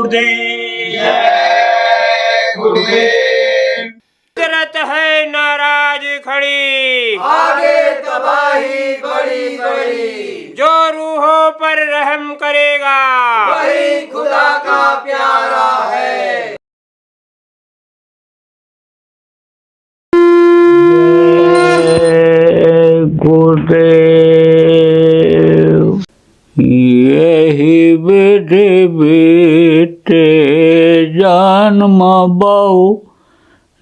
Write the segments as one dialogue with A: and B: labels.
A: गुरुदेव।
B: जय गुरुदेव।
C: फितरत है नाराज खड़ी,
B: आगे तबाही बड़ी बड़ी,
C: जो रूहों पर रहम करेगा
B: वही खुदा का प्यारा है।
D: गुरुदेव। यही विधि बीते जन्म बहु,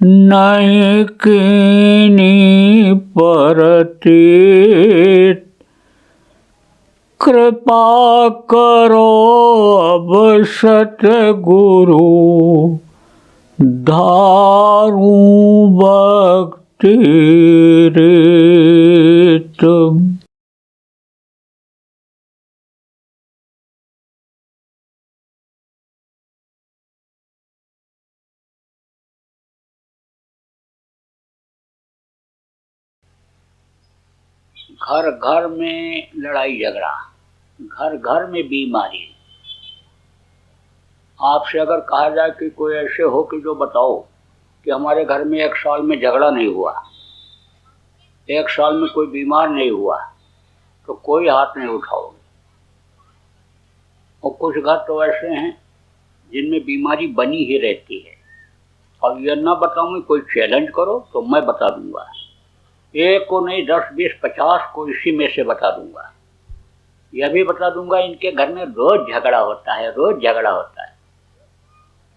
D: नहीं कीनी परतीत। कृपा करो अब सतगुरु, धारूं भक्ति रीत। घर घर में लड़ाई झगड़ा, घर घर में बीमारी। आपसे अगर कहा जाए कि कोई ऐसे हो कि जो बताओ कि हमारे घर में एक साल में झगड़ा नहीं हुआ, एक साल में कोई बीमार नहीं हुआ, तो कोई हाथ नहीं उठाओगे। और कुछ घर तो ऐसे हैं जिनमें बीमारी बनी ही रहती है। अब यह ना बताऊंगी, कोई चैलेंज करो तो मैं बता दूंगा, एक को नहीं 10, 20, 50 को इसी में से बता दूंगा। यह भी बता दूंगा इनके घर में रोज झगड़ा होता है, रोज झगड़ा होता है।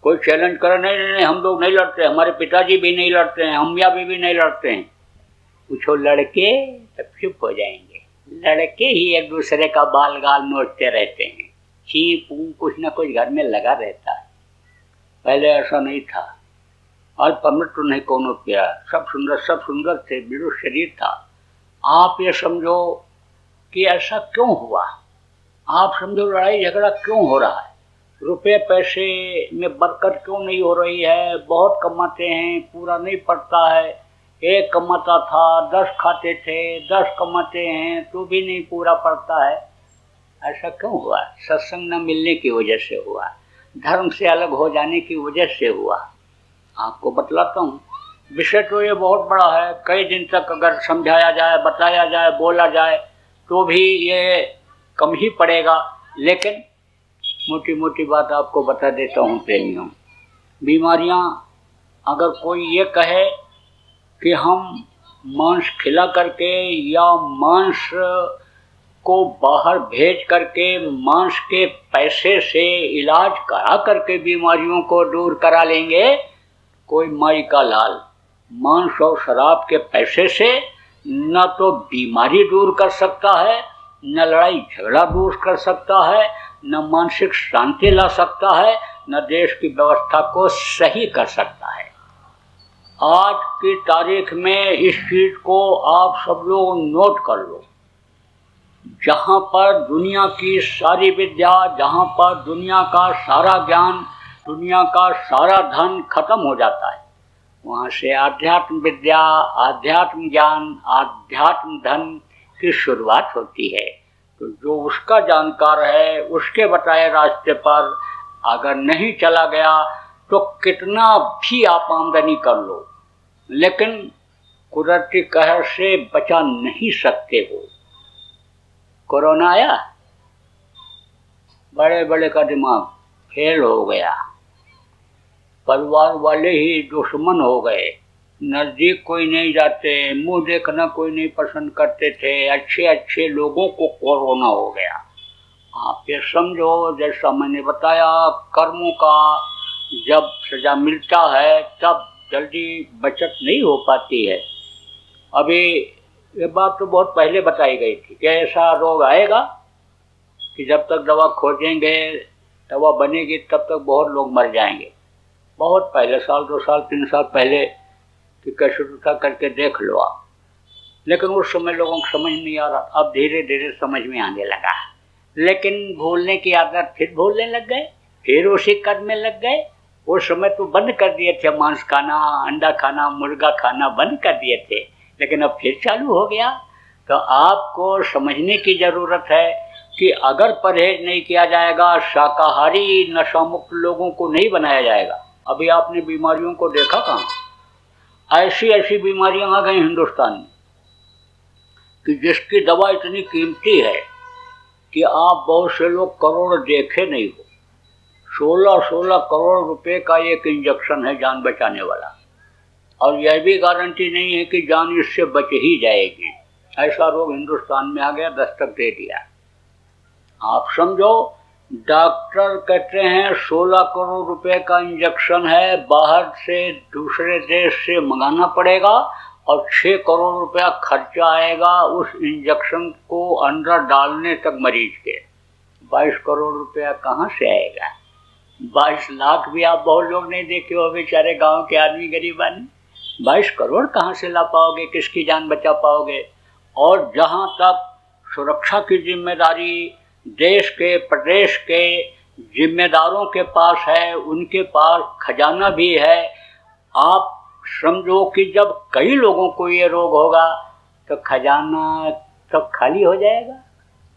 D: कोई चैलेंज करे नहीं नहीं नहीं, हम लोग नहीं लड़ते, हमारे पिताजी भी नहीं लड़ते हैं, हम या भी नहीं लड़ते हैं। पूछो लड़के, तब चुप हो जाएंगे। लड़के ही एक दूसरे का बाल गाल नोचते रहते हैं, छी पू कुछ ना कुछ घर में लगा रहता है। पहले ऐसा नहीं था, आज परमिट तो नहीं कोनो किया, सब सुंदर थे, बिल्कुल शरीर था। आप ये समझो कि ऐसा क्यों हुआ, आप समझो लड़ाई झगड़ा क्यों हो रहा है, रुपए पैसे में बरकत क्यों नहीं हो रही है। बहुत कमाते हैं, पूरा नहीं पड़ता है। एक कमाता था, 10 खाते थे, 10 कमाते हैं तो भी नहीं पूरा पड़ता है। ऐसा क्यों हुआ? सत्संग न मिलने की वजह से हुआ, धर्म से अलग हो जाने की वजह से हुआ। आपको बतलाता हूँ, विषय तो ये बहुत बड़ा है, कई दिन तक अगर समझाया जाए, बताया जाए, बोला जाए तो भी ये कम ही पड़ेगा। लेकिन मोटी मोटी बात आपको बता देता हूँ प्रेमियों। बीमारियाँ, अगर कोई ये कहे कि हम मांस खिला करके या मांस को बाहर भेज करके मांस के पैसे से इलाज करा करके बीमारियों को दूर करा लेंगे, कोई माई का लाल मांस और शराब के पैसे से न तो बीमारी दूर कर सकता है, न लड़ाई झगड़ा दूर कर सकता है, न मानसिक शांति ला सकता है, न देश की व्यवस्था को सही कर सकता है। आज की तारीख में इस चीज को आप सब लोग नोट कर लो। जहाँ पर दुनिया की सारी विद्या, जहाँ पर दुनिया का सारा ज्ञान, दुनिया का सारा धन खत्म हो जाता है, वहाँ से आध्यात्म विद्या, आध्यात्म ज्ञान, आध्यात्म धन की शुरुआत होती है। तो जो उसका जानकार है, उसके बताए रास्ते पर अगर नहीं चला गया तो कितना भी आप आमदनी कर लो, लेकिन कुदरती कहर से बचा नहीं सकते हो। कोरोना आया, बड़े बड़े का दिमाग फेल हो गया, परिवार वाले ही दुश्मन हो गए, नज़दीक कोई नहीं जाते, मुंह देखना कोई नहीं पसंद करते थे, अच्छे अच्छे लोगों को कोरोना हो गया। आप ये समझो, जैसा मैंने बताया, कर्मों का जब सजा मिलता है तब जल्दी बचत नहीं हो पाती है। अभी ये बात तो बहुत पहले बताई गई थी कि ऐसा रोग आएगा कि जब तक दवा खोजेंगे, दवा बनेगी, तब तक बहुत लोग मर जाएंगे। बहुत पहले, साल 2 साल 3 साल पहले कि कैसे उठा करके देख लो आप। लेकिन उस समय लोगों को समझ नहीं आ रहा, अब धीरे धीरे समझ में आने लगा। लेकिन भूलने की आदत, फिर भूलने लग गए, फिर उसी कद में लग गए। उस समय तो बंद कर दिए थे, मांस खाना, अंडा खाना, मुर्गा खाना बंद कर दिए थे, लेकिन अब फिर चालू हो गया। तो आपको समझने की ज़रूरत है कि अगर परहेज नहीं किया जाएगा, शाकाहारी नशा मुक्त लोगों को नहीं बनाया जाएगा। अभी आपने बीमारियों को देखा कहाँ? ऐसी ऐसी बीमारियां आ गई हिंदुस्तान में कि जिसकी दवा इतनी कीमती है कि आप बहुत से लोग करोड़ देखे नहीं हो। 16-16 करोड़ रुपए का एक इंजेक्शन है जान बचाने वाला, और यह भी गारंटी नहीं है कि जान इससे बच ही जाएगी। ऐसा रोग हिंदुस्तान में आ गया, दस्तक दे दिया। आप समझो, डॉक्टर कहते हैं 16 करोड़ रुपए का इंजेक्शन है, बाहर से दूसरे देश से मंगाना पड़ेगा और 6 करोड़ रुपया खर्चा आएगा उस इंजेक्शन को अंदर डालने तक मरीज के। 22 करोड़ रुपया कहाँ से आएगा? 22 लाख भी आप बहुत लोग नहीं देखे हो, बेचारे गांव के आदमी गरीब आदमी। 22 करोड़ कहाँ से ला पाओगे? किसकी जान बचा पाओगे? और जहाँ तक सुरक्षा की जिम्मेदारी देश के प्रदेश के जिम्मेदारों के पास है, उनके पास खजाना भी है। आप समझो कि जब कई लोगों को ये रोग होगा तो खजाना सब खाली हो जाएगा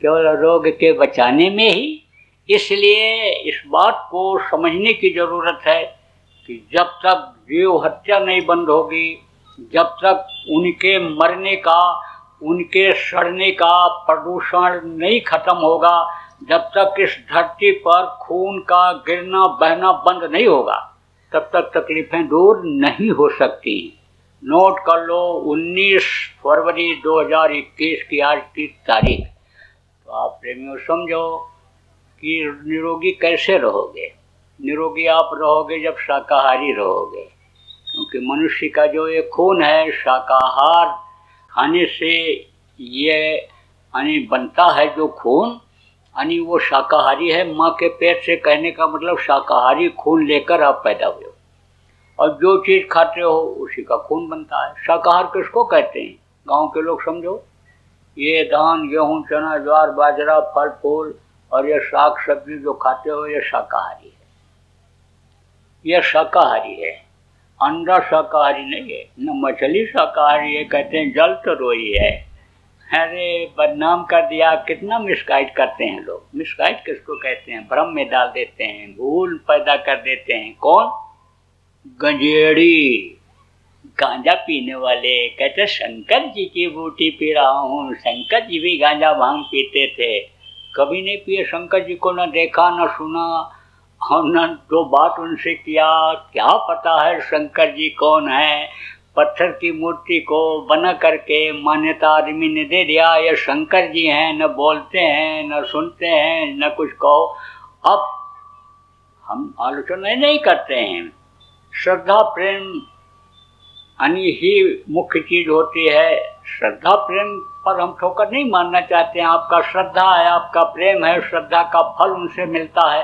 D: केवल रोग के बचाने में ही। इसलिए इस बात को समझने की ज़रूरत है कि जब तक जीव हत्या नहीं बंद होगी, जब तक उनके मरने का, उनके सड़ने का प्रदूषण नहीं खत्म होगा, जब तक इस धरती पर खून का गिरना बहना बंद नहीं होगा, तब तक तकलीफें दूर नहीं हो सकती। नोट कर लो 19 फरवरी 2021 की आज की तारीख। तो आप प्रेमियों समझो कि निरोगी कैसे रहोगे? निरोगी आप रहोगे जब शाकाहारी रहोगे, क्योंकि मनुष्य का जो ये खून है शाकाहार खाने से ये यानी बनता है। जो खून यानी वो शाकाहारी है। माँ के पेट से कहने का मतलब शाकाहारी खून लेकर आप पैदा हुए हो, और जो चीज़ खाते हो उसी का खून बनता है। शाकाहार किसको कहते हैं? गांव के लोग समझो, ये धान गेहूँ चना ज्वार बाजरा फल फूल और ये साग सब्जी जो खाते हो ये शाकाहारी है। यह शाकाहारी है, अंडा शाकाहारी नहीं है, न मछली शाकाहारी है। कहते हैं जल तो रोई है। अरे बदनाम कर दिया। कितना मिसगाइड करते हैं लोग। मिसगाइड किसको कहते हैं? भ्रम में डाल देते हैं, भूल पैदा कर देते हैं। कौन? गंजेड़ी, गांजा पीने वाले। कहते शंकर जी की बूटी पी रहा हूँ। शंकर जी भी गांजा भांग पीते थे। कभी नहीं पिए शंकर जी को, न देखा न सुना और न दो बात उनसे किया। क्या पता है शंकर जी कौन है? पत्थर की मूर्ति को बना करके मान्यता आदमी ने दे दिया, ये शंकर जी हैं। न बोलते हैं, न सुनते हैं, न कुछ कहो। अब हम आलोचना नहीं करते हैं। श्रद्धा प्रेम यानी ही मुख्य चीज होती है। श्रद्धा प्रेम पर हम ठोकर नहीं मारना चाहते हैं। आपका श्रद्धा है, आपका प्रेम है, श्रद्धा का फल उनसे मिलता है,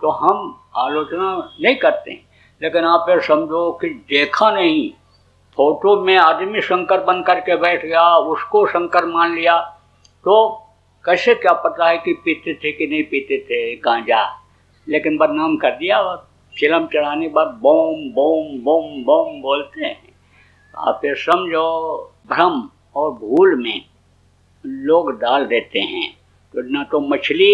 D: तो हम आलोचना नहीं करते हैं। लेकिन आप ये समझो कि देखा नहीं, फोटो में आदमी शंकर बन करके बैठ गया, उसको शंकर मान लिया, तो कैसे क्या पता है कि पीते थे कि नहीं पीते थे गांजा। लेकिन बदनाम कर दिया और चिलम चढ़ाने के बाद बोम बोम बोम बोम बोलते हैं। आप ये समझो भ्रम और भूल में लोग डाल देते हैं। तो ना तो मछली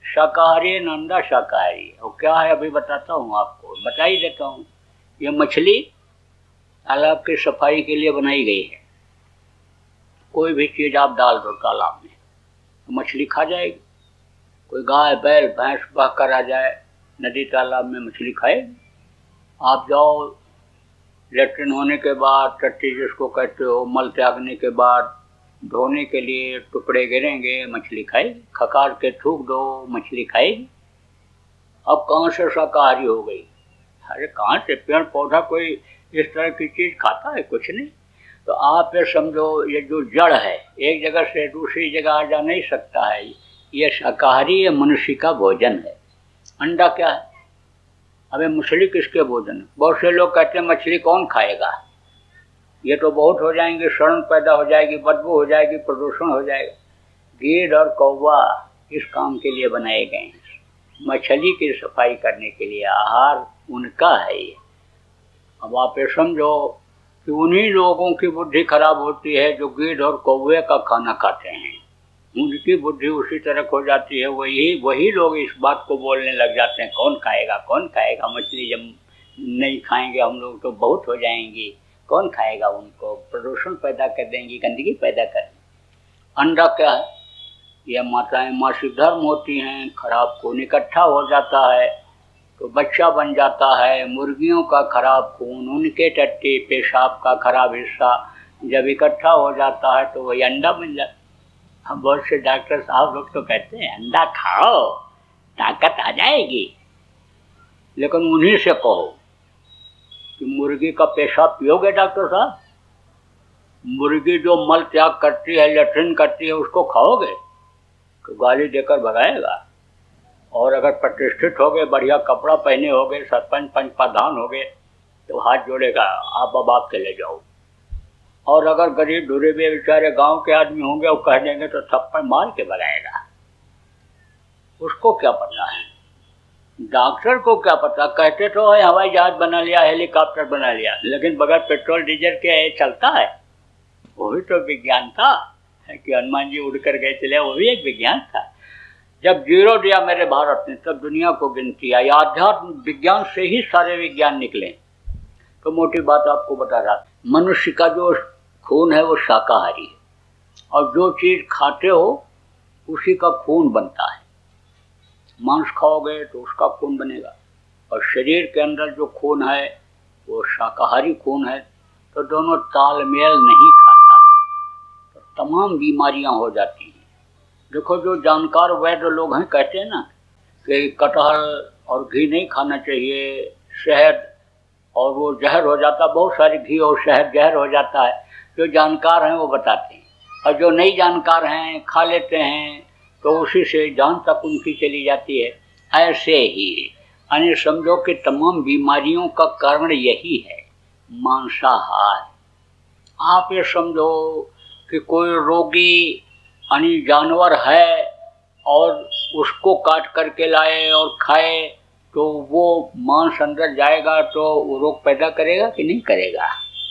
D: शाकाहारी है, ना अंडा शाकाहारी है। और क्या है अभी बताता हूँ आपको, बता ही देता हूँ। ये मछली तालाब की सफाई के लिए बनाई गई है। कोई भी चीज़ आप डाल दो तालाब में तो मछली खा जाएगी। कोई गाय बैल भैंस बह कर आ जाए नदी तालाब में, मछली खाएगी। आप जाओ लेट्रिन होने के बाद, टट्टी जिसको कहते हो, मल त्यागने के बाद धोने के लिए टुकड़े गिरेंगे, मछली खाएगी। खकार के थूक दो, मछली खाएगी। अब कहाँ से शाकाहारी हो गई? अरे कहाँ से? पेड़ पौधा कोई इस तरह की चीज़ खाता है? कुछ नहीं। तो आप ये समझो, ये जो जड़ है एक जगह से दूसरी जगह आ जा नहीं सकता है। ये शाकाहारी है, मनुष्य का भोजन है। अंडा क्या है? अबे मछली किसके भोजन है? बहुत से लोग कहते हैं मछली कौन खाएगा, ये तो बहुत हो जाएंगे, सड़न पैदा हो जाएगी, बदबू हो जाएगी, प्रदूषण हो जाएगा। गीद और कौवा इस काम के लिए बनाए गए हैं, मछली की सफाई करने के लिए। आहार उनका है ये। अब आप ये समझो कि उन्हीं लोगों की बुद्धि खराब होती है जो गीद और कौवे का खाना खाते हैं। उनकी बुद्धि उसी तरह खो जाती है। वही लोग इस बात को बोलने लग जाते हैं, कौन खाएगा मछली, जब नहीं खाएंगे हम लोग तो बहुत हो जाएंगी, कौन खाएगा उनको, प्रदूषण पैदा कर देंगी, गंदगी पैदा कर देंगी। अंडा क्या है, यह माताएं मासिक धर्म होती हैं, खराब खून इकट्ठा हो जाता है तो बच्चा बन जाता है। मुर्गियों का खराब खून, उनके टट्टी पेशाब का खराब हिस्सा जब इकट्ठा हो जाता है तो वही अंडा बन जाता है। हम बहुत से डॉक्टर साहब लोग तो कहते हैं अंडा खाओ ताकत आ जाएगी, लेकिन उन्हीं से कहो कि मुर्गी का पेशाब पियोगे डॉक्टर साहब? मुर्गी जो मल त्याग करती है, लेट्रिन करती है, उसको खाओगे तो गाली देकर भगाएगा। और अगर प्रतिष्ठित हो गए, बढ़िया कपड़ा पहने हो गए, सरपंच पंच प्रधान हो गए तो हाथ जोड़ेगा, आप अब चले जाओ। और अगर गरीब ढूरे भी बेचारे गांव के आदमी होंगे और कह देंगे तो थप्पड़ मार के भगाएगा। उसको क्या पता है, डॉक्टर को क्या पता। कहते तो है हवाई जहाज बना लिया, हेलीकॉप्टर बना लिया, लेकिन बगैर पेट्रोल डीजल के चलता है। वही तो विज्ञान था कि हनुमान जी उड़ कर गए चले, वो भी एक विज्ञान था। जब जीरो दिया मेरे भारत ने तब दुनिया को गिनती आई। आध्यात्म विज्ञान से ही सारे विज्ञान निकले। तो मोटी बात आपको बता रहा, मनुष्य का जो खून है वो शाकाहारी है, और जो चीज़ खाते हो उसी का खून बनता है। मांस खाओगे तो उसका खून बनेगा, और शरीर के अंदर जो खून है वो शाकाहारी खून है, तो दोनों तालमेल नहीं खाता है तो तमाम बीमारियां हो जाती हैं। देखो जो जानकार वैद्य लोग हैं कहते हैं ना कि कटहल और घी नहीं खाना चाहिए, शहद और वो जहर हो जाता, बहुत सारी घी और शहद जहर हो जाता है। जो जानकार हैं वो बताते हैं, और जो नहीं जानकार हैं खा लेते हैं तो उसी से जान तक उनकी चली जाती है। ऐसे ही यानी समझो कि तमाम बीमारियों का कारण यही है, मांसाहार। आप ये समझो कि कोई रोगी यानी जानवर है और उसको काट करके लाए और खाए तो वो मांस अंदर जाएगा तो वो रोग पैदा करेगा कि नहीं करेगा?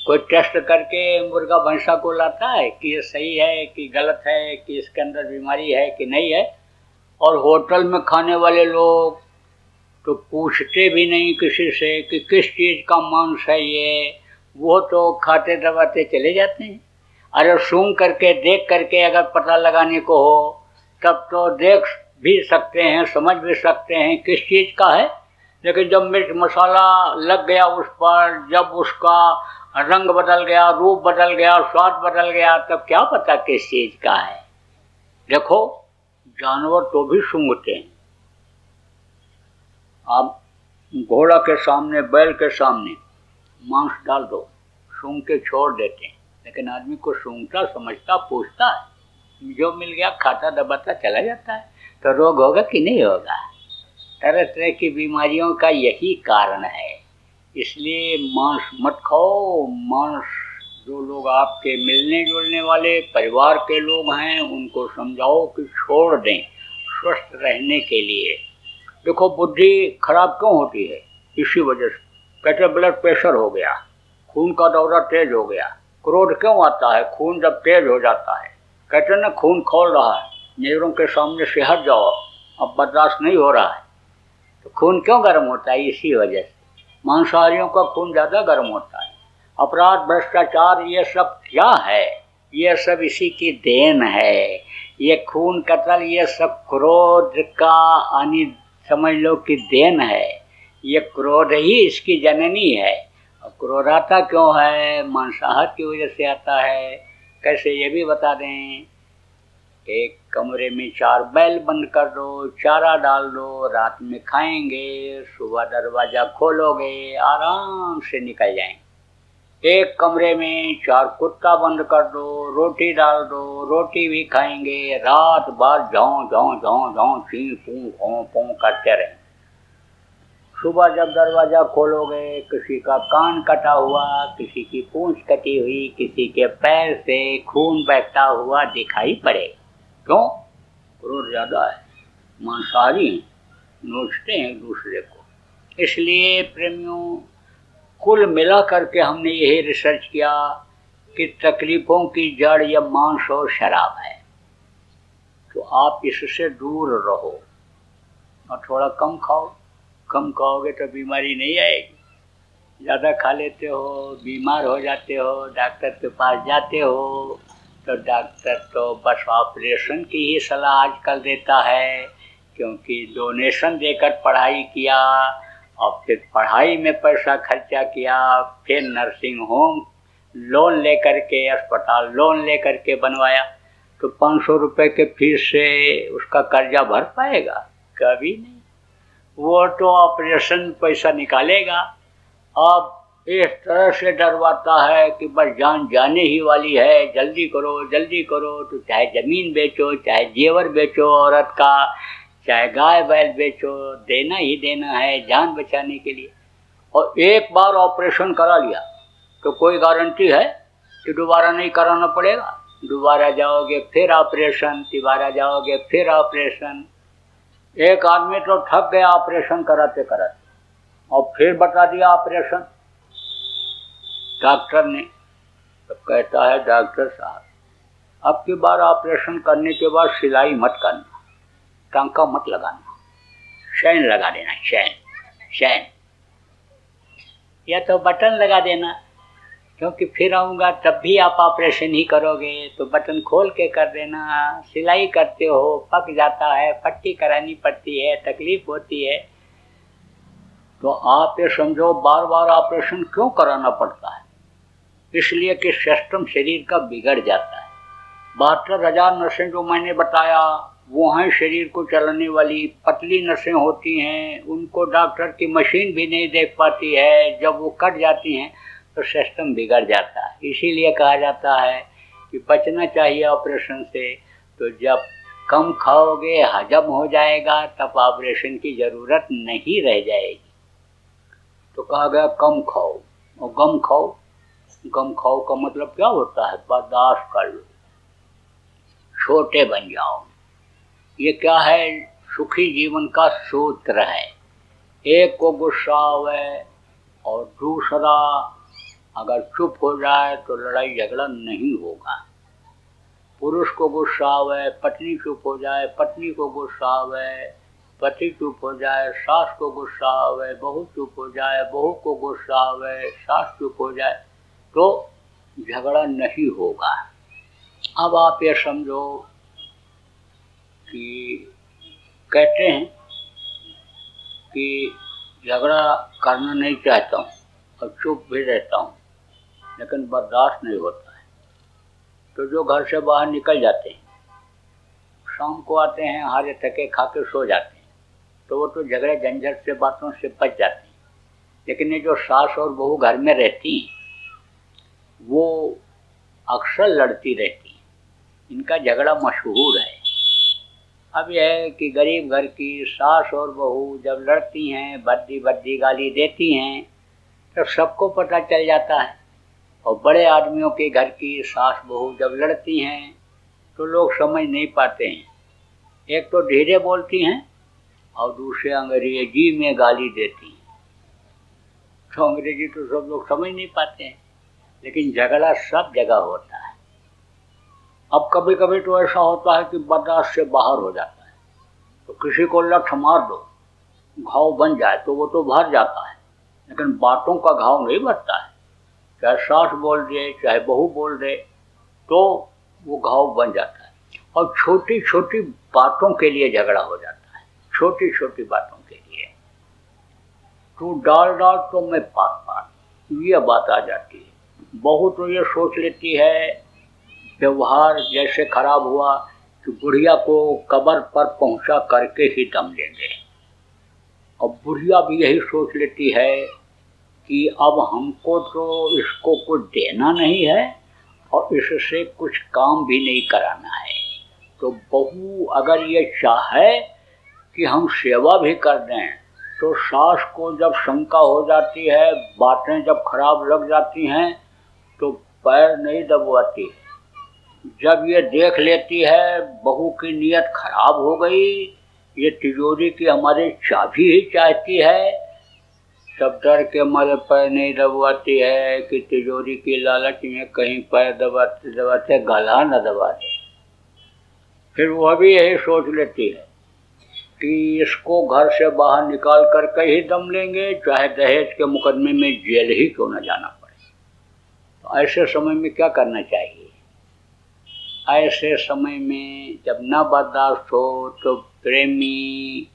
D: कोई टेस्ट करके मुर्गा भैंसा को लाता है कि ये सही है कि गलत है, कि इसके अंदर बीमारी है कि नहीं है। और होटल में खाने वाले लोग तो पूछते भी नहीं किसी से कि किस चीज़ का मांस है ये, वो तो खाते दबाते चले जाते हैं। अरे सूंघ करके देख करके अगर पता लगाने को हो तब तो देख भी सकते हैं, समझ भी सकते हैं किस चीज़ का है। लेकिन जब मिर्च मसाला लग गया उस पर, जब उसका रंग बदल गया, रूप बदल गया, स्वाद बदल गया, तब क्या पता किस चीज़ का है। देखो जानवर तो भी सूंघते हैं। आप घोड़ा के सामने, बैल के सामने मांस डाल दो, सूंघ के छोड़ देते हैं, लेकिन आदमी को सूंघता समझता पूछता है, जो मिल गया खाता दबाता चला जाता है। तो रोग होगा कि नहीं होगा? तरह तरह की बीमारियों का यही कारण है। इसलिए मांस मत खाओ। मांस जो लोग आपके मिलने जुलने वाले परिवार के लोग हैं उनको समझाओ कि छोड़ दें स्वस्थ रहने के लिए। देखो बुद्धि खराब क्यों होती है? इसी वजह से। कहते ब्लड प्रेशर हो गया, खून का दौरा तेज हो गया। क्रोध क्यों आता है? खून जब तेज हो जाता है। कहते ना खून खोल रहा है, नेवरों के सामने से हट जाओ, अब बर्दाश्त नहीं हो रहा है। तो खून क्यों गर्म होता है? इसी वजह से। मांसाहारियों का खून ज़्यादा गर्म होता है। अपराध, भ्रष्टाचार, ये सब क्या है? ये सब इसी की देन है। ये खून कत्ल, ये सब क्रोध का यानी समझ लो कि देन है। ये क्रोध ही इसकी जननी है। और क्रोध आता क्यों है? मांसाहार की वजह से आता है। कैसे ये भी बता दें। एक कमरे में 4 बैल बंद कर दो, चारा डाल दो, रात में खाएंगे, सुबह दरवाज़ा खोलोगे आराम से निकल जाएंगे। एक कमरे में 4 कुत्ता बंद कर दो, रोटी डाल दो, रोटी भी खाएंगे, रात भर जाऊँ जाऊँ जाऊँ जाऊँ ची पू पों पों करते रहें। सुबह जब दरवाज़ा खोलोगे किसी का कान कटा हुआ, किसी की पूंछ कटी हुई, किसी के पैर से खून बहता हुआ दिखाई पड़े। क्यों? क्रोध ज़्यादा है। मांसाहारी नोचते हैं एक दूसरे को। इसलिए प्रेमियों, कुल मिला करके हमने यही रिसर्च किया कि तकलीफ़ों की जड़ यह मांस और शराब है। तो आप इससे दूर रहो और थोड़ा कम खाओ। कम खाओगे तो बीमारी नहीं आएगी। ज़्यादा खा लेते हो, बीमार हो जाते हो, डॉक्टर के पास जाते हो तो डॉक्टर तो बस ऑपरेशन की ही सलाह आजकल देता है, क्योंकि डोनेशन देकर पढ़ाई किया और फिर पढ़ाई में पैसा खर्चा किया, फिर नर्सिंग होम लोन लेकर के, अस्पताल लोन लेकर के बनवाया, तो 500 रुपये के फीस से उसका कर्जा भर पाएगा? कभी नहीं। वो तो ऑपरेशन पैसा निकालेगा। अब इस तरह से डरवाता है कि बस जान जाने ही वाली है, जल्दी करो जल्दी करो। तो चाहे ज़मीन बेचो, चाहे जेवर बेचो औरत का, चाहे गाय बैल बेचो, देना ही देना है जान बचाने के लिए। और एक बार ऑपरेशन करा लिया तो कोई गारंटी है कि दोबारा नहीं कराना पड़ेगा? दोबारा जाओगे फिर ऑपरेशन, तिबारा जाओगे फिर ऑपरेशन। एक आदमी तो थक गया ऑपरेशन कराते कराते और फिर बता दिया ऑपरेशन डॉक्टर ने। तो कहता है डॉक्टर साहब, अब की बार ऑपरेशन करने के बाद सिलाई मत करना, टांका मत लगाना, चैन लगा देना, चैन या तो बटन लगा देना, क्योंकि फिर आऊँगा तब भी आप ऑपरेशन ही करोगे तो बटन खोल के कर देना। सिलाई करते हो, पक जाता है, पट्टी करानी पड़ती है, तकलीफ होती है। तो आप ये समझो बार बार ऑपरेशन क्यों कराना पड़ता है? इसलिए कि सिस्टम शरीर का बिगड़ जाता है। 72,000 नसें जो मैंने बताया वो हैं शरीर को चलाने वाली। पतली नसें होती हैं, उनको डॉक्टर की मशीन भी नहीं देख पाती है। जब वो कट जाती हैं तो सिस्टम बिगड़ जाता है। इसीलिए कहा जाता है कि बचना चाहिए ऑपरेशन से। तो जब कम खाओगे, हजम हो जाएगा, तब ऑपरेशन की ज़रूरत नहीं रह जाएगी। तो कहा गया कम खाओ और गम खाओ। गम खाओ का मतलब क्या होता है? बर्दाश्त कर लो, छोटे बन जाओ। ये क्या है? सुखी जीवन का सूत्र है। एक को गुस्सा आवे और दूसरा अगर चुप हो जाए तो लड़ाई झगड़ा नहीं होगा। पुरुष को गुस्सा आवे, पत्नी चुप हो जाए, पत्नी को गुस्सा आवे, पति चुप हो जाए, सास को गुस्सा आवे, बहू चुप हो जाए, बहू को गुस्सा आवे, सास चुप हो जाए, तो झगड़ा नहीं होगा। अब आप ये समझो कि कहते हैं कि झगड़ा करना नहीं चाहता हूँ और चुप भी रहता हूँ, लेकिन बर्दाश्त नहीं होता है। तो जो घर से बाहर निकल जाते हैं, शाम को आते हैं, हारे थके खा के सो जाते हैं, तो वो तो झगड़े झंझट से बातों से बच जाते हैं। लेकिन ये जो सास और बहू घर में रहती हैं, वो अक्सर लड़ती रहती हैं। इनका झगड़ा मशहूर है। अब यह है कि गरीब घर की सास और बहू जब लड़ती हैं, भद्दी भद्दी गाली देती हैं, तो सबको पता चल जाता है। और बड़े आदमियों के घर की सास बहू जब लड़ती हैं तो लोग समझ नहीं पाते हैं। एक तो धीरे बोलती हैं और दूसरे अंग्रेजी में गाली देती हैं। तो अंग्रेजी तो सब लोग समझ नहीं पाते हैं, लेकिन झगड़ा सब जगह होता है। अब कभी कभी तो ऐसा होता है कि बर्दाश्त से बाहर हो जाता है। तो किसी को लठ मार दो, घाव बन जाए तो वो तो भर जाता है, लेकिन बातों का घाव नहीं भरता है। चाहे सास बोल दे, चाहे बहू बोल दे, तो वो घाव बन जाता है। और छोटी छोटी बातों के लिए झगड़ा हो जाता है, छोटी छोटी बातों के लिए। तू डाल डाल तो मैं पात पात, ये बात आ जाती है। बहू तो ये सोच लेती है व्यवहार जैसे खराब हुआ कि बुढ़िया को कब्र पर पहुंचा करके ही दम लेंगे। और बुढ़िया भी यही सोच लेती है कि अब हमको तो इसको कुछ देना नहीं है और इससे कुछ काम भी नहीं कराना है। तो बहू अगर ये चाहे कि हम सेवा भी कर दें, तो सास को जब शंका हो जाती है, बातें जब खराब लग जाती हैं, तो पैर नहीं दबवाती। जब ये देख लेती है बहू की नीयत खराब हो गई, ये तिजोरी की हमारी चाबी ही चाहती है, तब डर के हमारे पैर नहीं दबवाती है कि तिजोरी की लालच में कहीं पैर दबाते दबाते गला न दबा दे। फिर वह भी यही सोच लेती है कि इसको घर से बाहर निकाल करके ही दम लेंगे, चाहे दहेज के मुकदमे में जेल ही क्यों न जाना पड़े। तो ऐसे समय में क्या करना चाहिए? ऐसे समय में जब न बर्दाश्त हो तो प्रेमी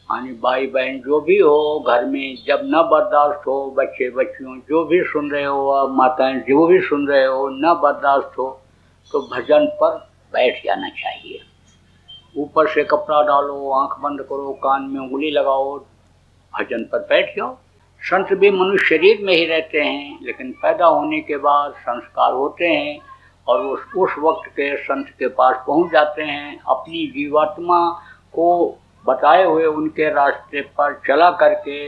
D: यानी भाई बहन जो भी हो घर में, जब न बर्दाश्त हो, बच्चे बच्चियों जो भी सुन रहे हो, माताएं जो भी सुन रहे हो, न बर्दाश्त हो तो भजन पर बैठ जाना चाहिए। ऊपर से कपड़ा डालो, आंख बंद करो, कान में उंगली लगाओ, भजन पर बैठ जाओ। संत भी मनुष्य शरीर में ही रहते हैं, लेकिन पैदा होने के बाद संस्कार होते हैं और उस वक्त के संत के पास पहुंच जाते हैं। अपनी जीवात्मा को बताए हुए उनके रास्ते पर चला करके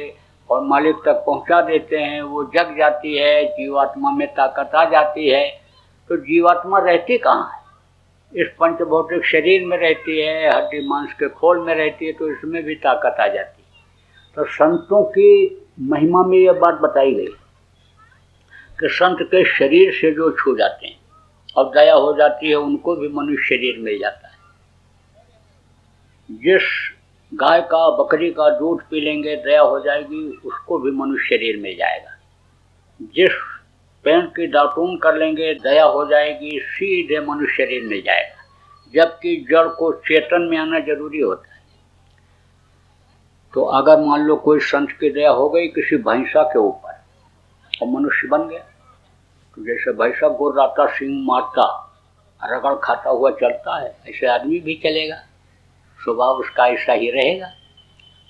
D: और मालिक तक पहुंचा देते हैं। वो जग जाती है, जीवात्मा में ताकत आ जाती है। तो जीवात्मा रहती कहाँ है? इस पंचभौतिक शरीर में रहती है, हड्डी मांस के खोल में रहती है, तो इसमें भी ताकत आ जाती है। तो संतों की महिमा में यह बात बताई गई कि संत के शरीर से जो छू जाते हैं और दया हो जाती है, उनको भी मनुष्य शरीर मिल जाता है। जिस गाय का बकरी का दूध पी लेंगे, दया हो जाएगी, उसको भी मनुष्य शरीर मिल जाएगा। जिस पेड़ की दातून कर लेंगे, दया हो जाएगी, सीधे मनुष्य शरीर मिल जाएगा। जबकि जड़ को चेतन में आना जरूरी होता है। तो अगर मान लो कोई संत की दया हो गई किसी भैंसा के ऊपर और मनुष्य बन गया, तो जैसे भैंसा गुर्राता, सिंह मारता, रगड़ खाता हुआ चलता है, ऐसे आदमी भी चलेगा, स्वभाव उसका ऐसा ही रहेगा।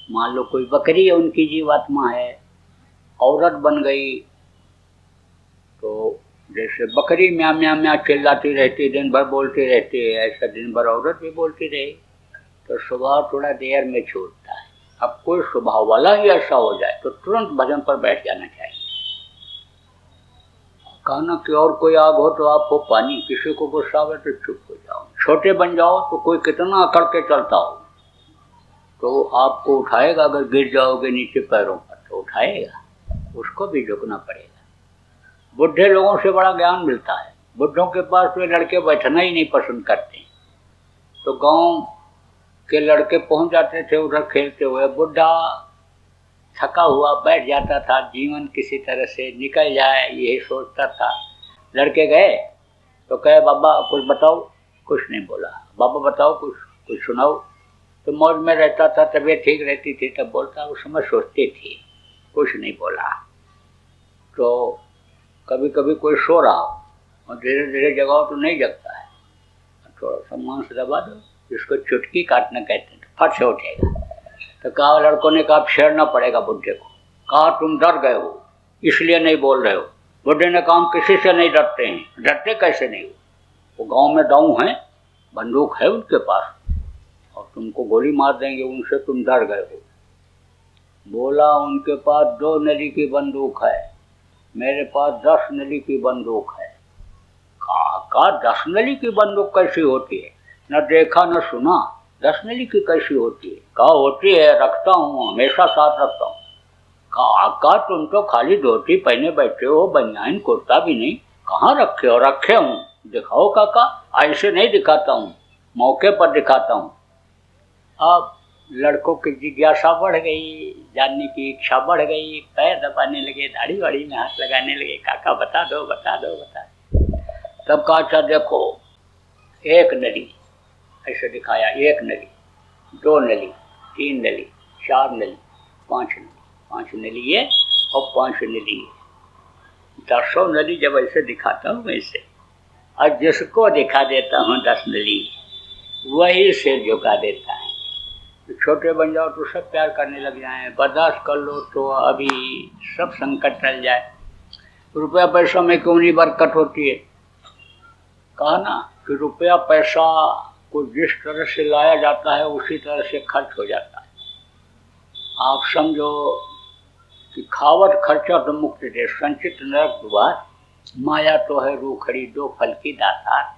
D: मान लो कोई बकरी है, उनकी जीवात्मा है, औरत बन गई, तो जैसे बकरी म्या म्या म्या चिल्लाती रहती, दिन भर बोलती रहती है, ऐसा दिन भर औरत भी बोलती रही, तो स्वभाव थोड़ा देर में छूटता है। अब कोई स्वभाव वाला ही ऐसा हो जाए तो तुरंत भजन पर बैठ जाना चाहिए। कहना कि और कोई आग हो तो आप हो पानी, किसी को गुस्सा आवे तो चुप हो जाओ, छोटे बन जाओ तो कोई कितना अकड़ के चलता हो तो आपको उठाएगा। अगर गिर जाओगे नीचे पैरों पर तो उठाएगा, उसको भी झुकना पड़ेगा। बुढ़े लोगों से बड़ा ज्ञान मिलता है। बुढ़ों के पास तो लड़के बैठना ही नहीं पसंद करते, तो गांव के लड़के पहुंच जाते थे उधर खेलते हुए, बुढ़ा थका हुआ बैठ जाता था, जीवन किसी तरह से निकल जाए यही सोचता था। लड़के गए तो कहे बाबा कुछ बताओ, कुछ नहीं बोला। बाबा बताओ कुछ सुनाओ। तो मौज में रहता था, तबीयत ठीक रहती थी तब बोलता, उस समय सोचती थी, कुछ नहीं बोला। तो कभी कभी कोई सो रहा हो और धीरे धीरे जगाओ तो नहीं जगता है, थोड़ा सा मांस दबा दो, जिसको चुटकी काटना कहते हैं, तो फट से उठेगा। तो कहा, लड़कों ने कहा छेड़ना पड़ेगा बुढ़े को। कहा तुम डर गए हो इसलिए नहीं बोल रहे हो। बुढ़े ने कहा हम किसी से नहीं डरते हैं। डरते कैसे नहीं हो? वो गांव में दाऊ हैं, बंदूक है उनके पास और तुमको गोली मार देंगे, उनसे तुम डर गए हो। बोला उनके पास 2 नली की बंदूक है, मेरे पास 10 नली की बंदूक है। कहा 10 नली की बंदूक कैसी होती है? न देखा न सुना, 10 नली की कैसी होती है? कहा होती है, रखता हूँ, हमेशा साथ रखता हूँ। कहा तुम तो खाली धोती पहने बैठे हो, बनियान कुर्ता भी नहीं, कहाँ रखे हो? रखे हूँ, दिखाओ काका। ऐसे नहीं दिखाता हूँ, मौके पर दिखाता हूँ। अब लड़कों की जिज्ञासा बढ़ गई, जानने की इच्छा बढ़ गई, पैर दबाने लगे, दाढ़ी वाड़ी में हाथ लगाने लगे, काका बता दो बता दो बता दो। तब कहा अच्छा देखो, 1 नली ऐसे दिखाया, 1 नली, 2 नली, 3 नली, 4 नली, 5 नली ये और 5 नली ये। 10 नली जब ऐसे दिखाता हूँ वैसे, और जिसको दिखा देता हूँ 10 नली, वही सिर झुका देता है। तो छोटे बन जाओ तो सब प्यार करने लग जाएं, बर्दाश्त कर लो तो अभी सब संकट टल जाए। रुपया पैसा में क्यों नहीं बरकत होती है? कहा ना कि रुपया पैसा को जिस तरह से लाया जाता है उसी तरह से खर्च हो जाता है। आप समझो कि खावत खर्चा तो मुक्त दे, संचित नरक द्वार, माया तो है रूखड़ी 2 फल की दातार।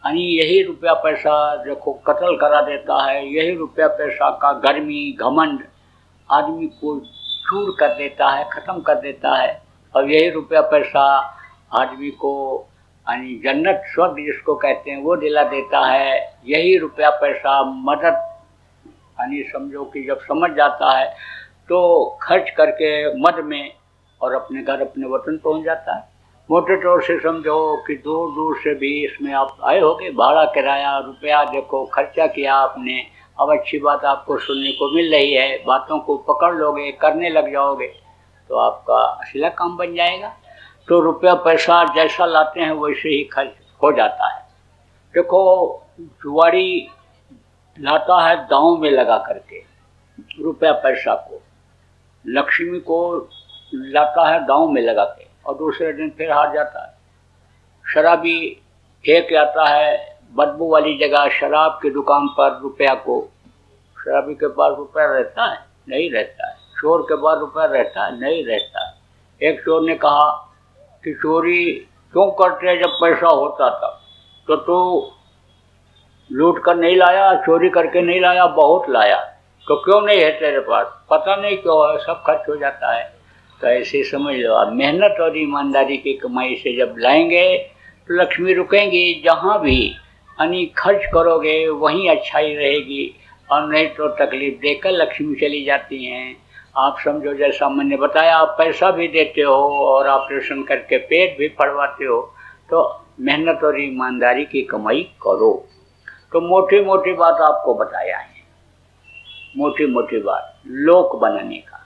D: यानी यही रुपया पैसा देखो कत्ल करा देता है, यही रुपया पैसा का गर्मी घमंड आदमी को चूर कर देता है, ख़त्म कर देता है। और यही रुपया पैसा आदमी को यानी जन्नत स्वर्ग जिसको कहते हैं वो दिला देता है। यही रुपया पैसा मदद यानी समझो कि जब समझ जाता है तो खर्च करके मद में और अपने घर अपने वतन पहुंच जाता है। मोटे तौर से समझो कि दूर दूर से भी इसमें आप आए होगे, भाड़ा किराया रुपया देखो खर्चा किया आपने, अब अच्छी बात आपको सुनने को मिल रही है, बातों को पकड़ लोगे, करने लग जाओगे तो आपका असला काम बन जाएगा। तो रुपया पैसा जैसा लाते हैं वैसे ही खर्च हो जाता है। देखो जुआरी लाता है दांव में लगा करके रुपया पैसा को, लक्ष्मी को लाता है दांव में लगा के और दूसरे दिन फिर हार जाता है। शराबी फेंक आता है बदबू वाली जगह शराब की दुकान पर रुपया को, शराबी के पास रुपया रहता है? नहीं रहता है। चोर के पास रुपया रहता है? नहीं रहता है। एक चोर ने कहा कि चोरी क्यों करते हैं, जब पैसा होता था तो तू लूट कर नहीं लाया, चोरी करके नहीं लाया, बहुत लाया, तो क्यों नहीं है तेरे पास? पता नहीं क्यों है, सब खर्च हो जाता है। तो ऐसे समझ लो आप, मेहनत और ईमानदारी की कमाई से जब लाएंगे तो लक्ष्मी रुकेंगी। जहाँ भी यानी खर्च करोगे वहीं अच्छाई रहेगी, और नहीं तो तकलीफ देकर लक्ष्मी चली जाती हैं। आप समझो जैसा मैंने बताया, आप पैसा भी देते हो और ऑपरेशन करके पेट भी फड़वाते हो, तो मेहनत और ईमानदारी की कमाई करो। तो मोटी मोटी बात आपको बताया है, मोटी मोटी बात लोक बनाने का।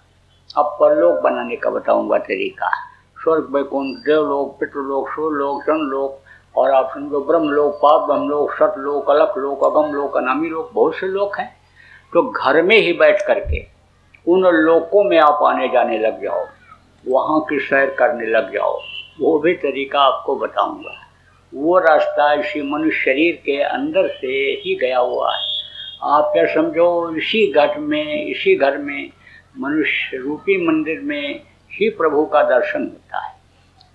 D: अब परलोक बनाने का बताऊंगा तरीका। स्वर्ग वैकुंठ देवलोक पितृलोक सूर्यलोक चंद्रलोक और आप समझो ब्रह्मलोक पाप ब्रह्मलोक सतलोक अलख लोक अगम लोक अनामी लोक, बहुत से लोक हैं। तो घर में ही बैठ करके उन लोकों में आप आने जाने लग जाओ, वहाँ की सैर करने लग जाओ, वो भी तरीका आपको बताऊंगा। वो रास्ता इसी मनुष्य शरीर के अंदर से ही गया हुआ है। आप क्या समझो, इसी घर में मनुष्य रूपी मंदिर में ही प्रभु का दर्शन होता है।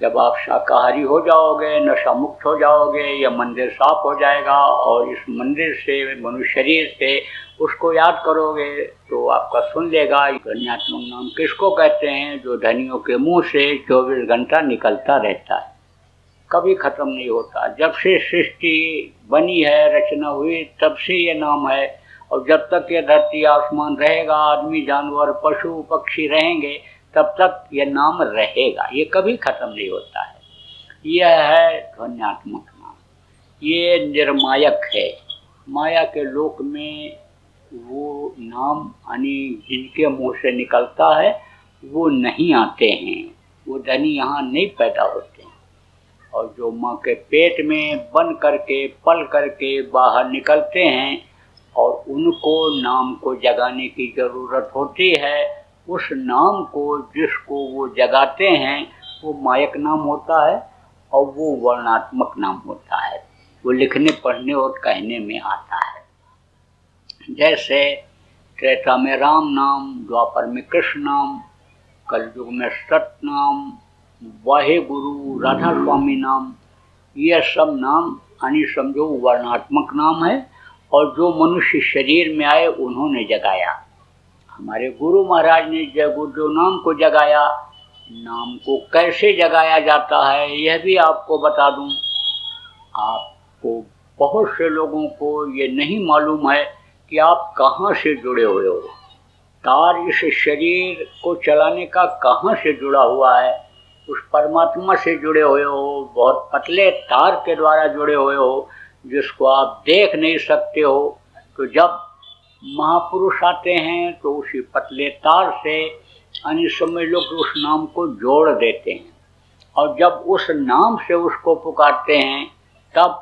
D: जब आप शाकाहारी हो जाओगे, नशा मुक्त हो जाओगे, यह मंदिर साफ हो जाएगा और इस मंदिर से मनुष्य शरीर से उसको याद करोगे तो आपका सुन लेगा। धन्यात्मक नाम किसको कहते हैं? जो धनियों के मुंह से 24 घंटा निकलता रहता है, कभी खत्म नहीं होता। जब से सृष्टि बनी है, रचना हुई, तब से ये नाम है, और जब तक ये धरती आसमान रहेगा, आदमी जानवर पशु पक्षी रहेंगे, तब तक ये नाम रहेगा, ये कभी खत्म नहीं होता है। यह है ध्वन्यात्मक नाम, ये निर्मायक है। माया के लोक में वो नाम यानी जिनके मुंह से निकलता है वो नहीं आते हैं, वो धनी यहाँ नहीं पैदा होते हैं। और जो माँ के पेट में बन करके पल करके बाहर निकलते हैं और उनको नाम को जगाने की ज़रूरत होती है, उस नाम को जिसको वो जगाते हैं वो मायक नाम होता है और वो वर्णात्मक नाम होता है। वो लिखने पढ़ने और कहने में आता है। जैसे त्रेता में राम नाम, द्वापर में कृष्ण नाम, कलयुग में सत नाम, वाहे गुरु, राधा स्वामी नाम, ये सब नाम यानी समझो वर्णात्मक नाम है। और जो मनुष्य शरीर में आए उन्होंने जगाया। हमारे गुरु महाराज ने जय गुरुदेव नाम को जगाया। नाम को कैसे जगाया जाता है यह भी आपको बता दूं। आपको बहुत से लोगों को ये नहीं मालूम है कि आप कहाँ से जुड़े हुए हो। तार इस शरीर को चलाने का कहाँ से जुड़ा हुआ है, उस परमात्मा से जुड़े हुए हो। बहुत पतले तार के द्वारा जुड़े हुए हो जिसको आप देख नहीं सकते हो। तो जब महापुरुष आते हैं तो उसी पतले तार से यानी समझ लो कि उस नाम को जोड़ देते हैं, और जब उस नाम से उसको पुकारते हैं तब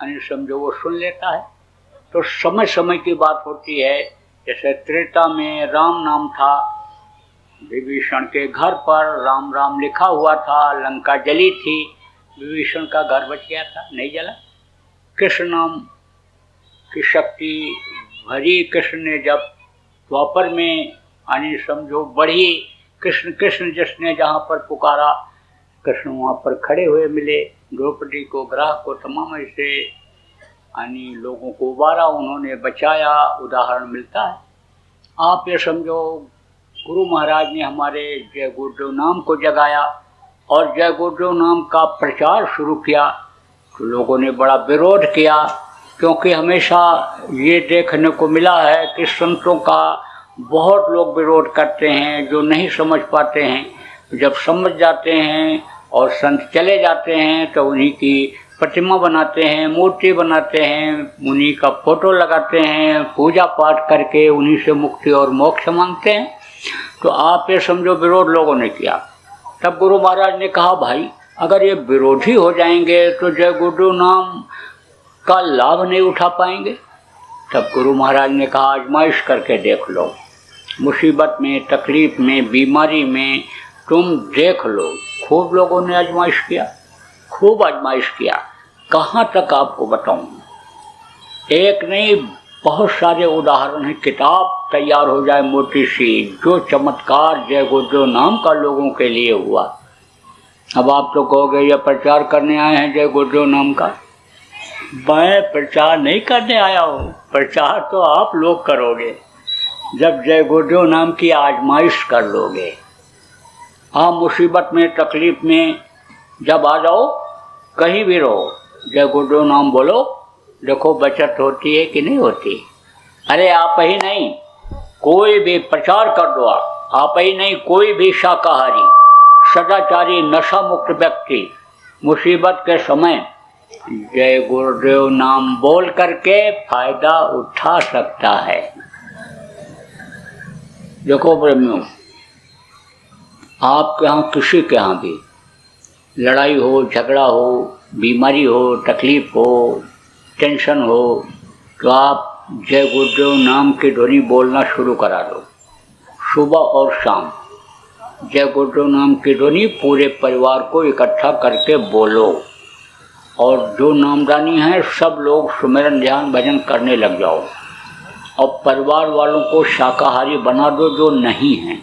D: यानी समझो वो सुन लेता है। तो समय समय की बात होती है। जैसे त्रेता में राम नाम था, विभीषण के घर पर राम राम लिखा हुआ था, लंका जली थी, विभीषण का घर बच गया था, नहीं जला। कृष्ण नाम की शक्ति भरी कृष्ण ने जब द्वापर में यानी समझो बढ़ी, कृष्ण कृष्ण जिसने जहाँ पर पुकारा, कृष्ण वहाँ पर खड़े हुए मिले। द्रौपदी को, ग्राह को, तमाम ऐसे यानी लोगों को उबारा, उन्होंने बचाया, उदाहरण मिलता है। आप ये समझो गुरु महाराज ने हमारे जय गुरुदेव नाम को जगाया और जय गुरुदेव नाम का प्रचार शुरू किया। तो लोगों ने बड़ा विरोध किया, क्योंकि हमेशा ये देखने को मिला है कि संतों का बहुत लोग विरोध करते हैं जो नहीं समझ पाते हैं। जब समझ जाते हैं और संत चले जाते हैं तो उन्हीं की प्रतिमा बनाते हैं, मूर्ति बनाते हैं, उन्हीं का फोटो लगाते हैं, पूजा पाठ करके उन्हीं से मुक्ति और मोक्ष मांगते हैं। तो आप ये समझो विरोध लोगों ने किया। तब गुरु महाराज ने कहा, भाई अगर ये विरोधी हो जाएंगे तो जय गुरुदेव नाम का लाभ नहीं उठा पाएंगे। तब गुरु महाराज ने कहा, आजमाइश करके देख लो, मुसीबत में, तकलीफ में, बीमारी में तुम देख लो। खूब लोगों ने आजमाइश किया, खूब आजमाइश किया। कहाँ तक आपको बताऊं, एक नहीं बहुत सारे उदाहरण हैं। किताब तैयार हो जाए मोटी सी, जो चमत्कार जय गुरुदेव नाम का लोगों के लिए हुआ। अब आप तो कहोगे ये प्रचार करने आए हैं जय गुरुदेव नाम का। मैं प्रचार नहीं करने आया हूँ, प्रचार तो आप लोग करोगे जब जय गुरुदेव नाम की आजमाइश कर लोगे। आप मुसीबत में, तकलीफ में जब आ जाओ, कहीं भी रहो, जय गुरुदेव नाम बोलो, देखो बचत होती है कि नहीं होती। अरे आप ही नहीं, कोई भी प्रचार कर दो, आप ही नहीं, कोई भी शाकाहारी, सदाचारी, नशा मुक्त व्यक्ति मुसीबत के समय जय गुरुदेव नाम बोल करके फायदा उठा सकता है। देखो प्रेमियों, आपके यहाँ किसी के यहाँ भी लड़ाई हो, झगड़ा हो, बीमारी हो, तकलीफ हो, टेंशन हो, तो आप जय गुरुदेव नाम की ध्वनि बोलना शुरू करा दो। सुबह और शाम जय गुरुदेव नाम की ध्वनि पूरे परिवार को इकट्ठा करके बोलो। और जो नामदानी हैं सब लोग सुमिरन ध्यान भजन करने लग जाओ। और परिवार वालों को शाकाहारी बना दो जो नहीं हैं,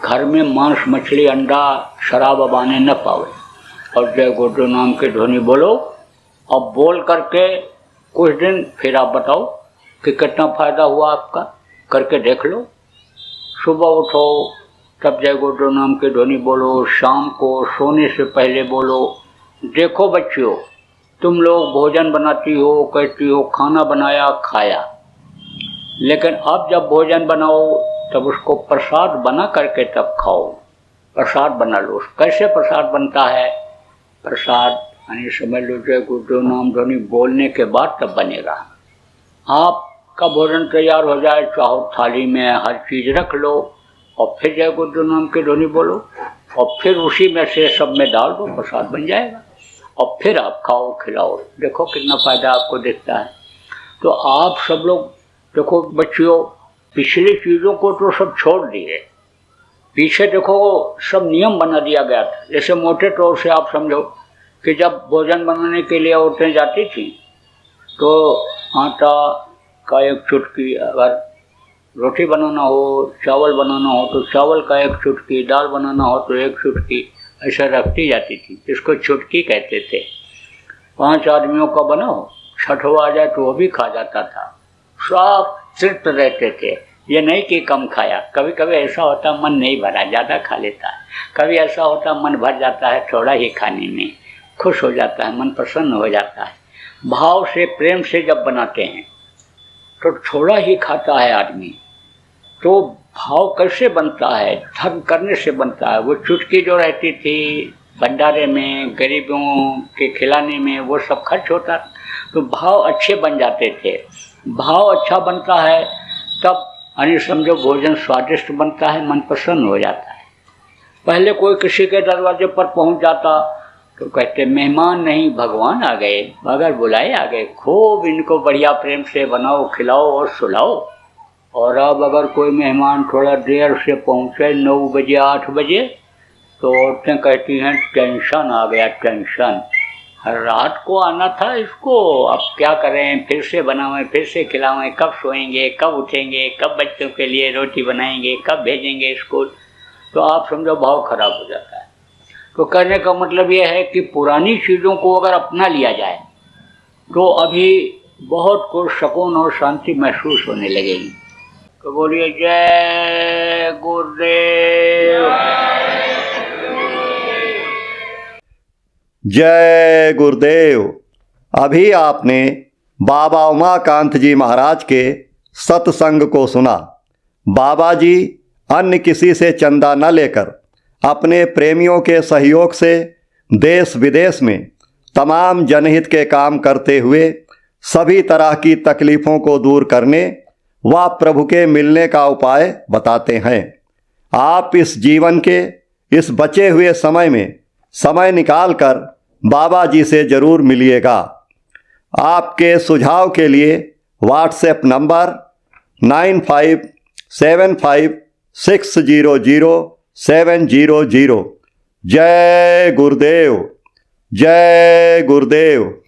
D: घर में मांस, मछली, अंडा, शराब अब आने न पावे। और जय गुरुदेव नाम की ध्वनि बोलो। अब बोल करके कुछ दिन फिर आप बताओ कि कितना फायदा हुआ आपका, करके देख लो। सुबह उठो तब जय गुरुदेव नाम की ध्वनि बोलो, शाम को सोने से पहले बोलो। देखो बच्चियों, तुम लोग भोजन बनाती हो, कहती हो खाना बनाया, खाया, लेकिन अब जब भोजन बनाओ तब उसको प्रसाद बना करके तब खाओ। प्रसाद बना लो। कैसे प्रसाद बनता है? प्रसाद यानी समझ लो जय गुरुदेव नाम ध्वनि बोलने के बाद तब बनेगा। आपका भोजन तैयार हो जाए, चाहो थाली में हर चीज़ रख लो और फिर जय गुरुदेव नाम की ध्वनि बोलो और फिर उसी में से सब में डाल दो, प्रसाद बन जाएगा। और फिर आप खाओ, खिलाओ, देखो कितना फ़ायदा आपको दिखता है। तो आप सब लोग देखो बच्चियों, पिछली चीज़ों को तो सब छोड़ दिए, पीछे देखो सब नियम बना दिया गया था। जैसे मोटे तौर से आप समझो कि जब भोजन बनाने के लिए औरतें जाती थी तो आटा का एक चुटकी, अगर रोटी बनाना हो, चावल बनाना हो तो चावल का एक चुटकी, दाल बनाना हो तो एक चुटकी, ऐसा रखती जाती थी। इसको चुटकी कहते थे। 5 आदमियों का बनाओ, छठवा आ जाए तो वो भी खा जाता था। सब तृप्त रहते थे। ये नहीं कि कम खाया, कभी कभी ऐसा होता मन नहीं भरा, ज़्यादा खा लेता है। कभी ऐसा होता मन भर जाता है थोड़ा ही खाने में, खुश हो जाता है, मन प्रसन्न हो जाता है। भाव से, प्रेम से जब बनाते हैं तो थोड़ा ही खाता है आदमी। तो भाव कैसे बनता है? धर्म करने से बनता है। वो चुटकी जो रहती थी भंडारे में, गरीबों के खिलाने में, वो सब खर्च होता, तो भाव अच्छे बन जाते थे। भाव अच्छा बनता है तब यानी समझो भोजन स्वादिष्ट बनता है, मन प्रसन्न हो जाता है। पहले कोई किसी के दरवाजे पर पहुंच जाता तो कहते मेहमान नहीं भगवान आ गए, मगर बुलाए आ गए, खूब इनको बढ़िया प्रेम से बनाओ, खिलाओ और सुलाओ। और अब अगर कोई मेहमान थोड़ा देर से पहुंचे, 9 बजे 8 बजे, तो औरतें कहती हैं टेंशन आ गया, टेंशन, हर रात को आना था इसको, अब क्या करें, फिर से बनावें, फिर से खिलावें, कब सोएंगे, कब उठेंगे, कब बच्चों के लिए रोटी बनाएंगे, कब भेजेंगे स्कूल। तो आप समझो भाव खराब हो जाता है। तो कहने का मतलब यह है कि पुरानी चीज़ों को अगर अपना लिया जाए तो अभी बहुत कुछ सुकून और शांति महसूस होने लगेगी। तो बोलिए जय गुरुदेव।
A: जय गुरुदेव। अभी आपने बाबा उमाकांत जी महाराज के सत्संग को सुना। बाबा जी अन्य किसी से चंदा न लेकर अपने प्रेमियों के सहयोग से देश विदेश में तमाम जनहित के काम करते हुए सभी तरह की तकलीफ़ों को दूर करने व प्रभु के मिलने का उपाय बताते हैं। आप इस जीवन के इस बचे हुए समय में समय निकालकर बाबा जी से ज़रूर मिलिएगा। आपके सुझाव के लिए व्हाट्सएप नंबर 9575600700। जय गुरुदेव, जय गुरुदेव।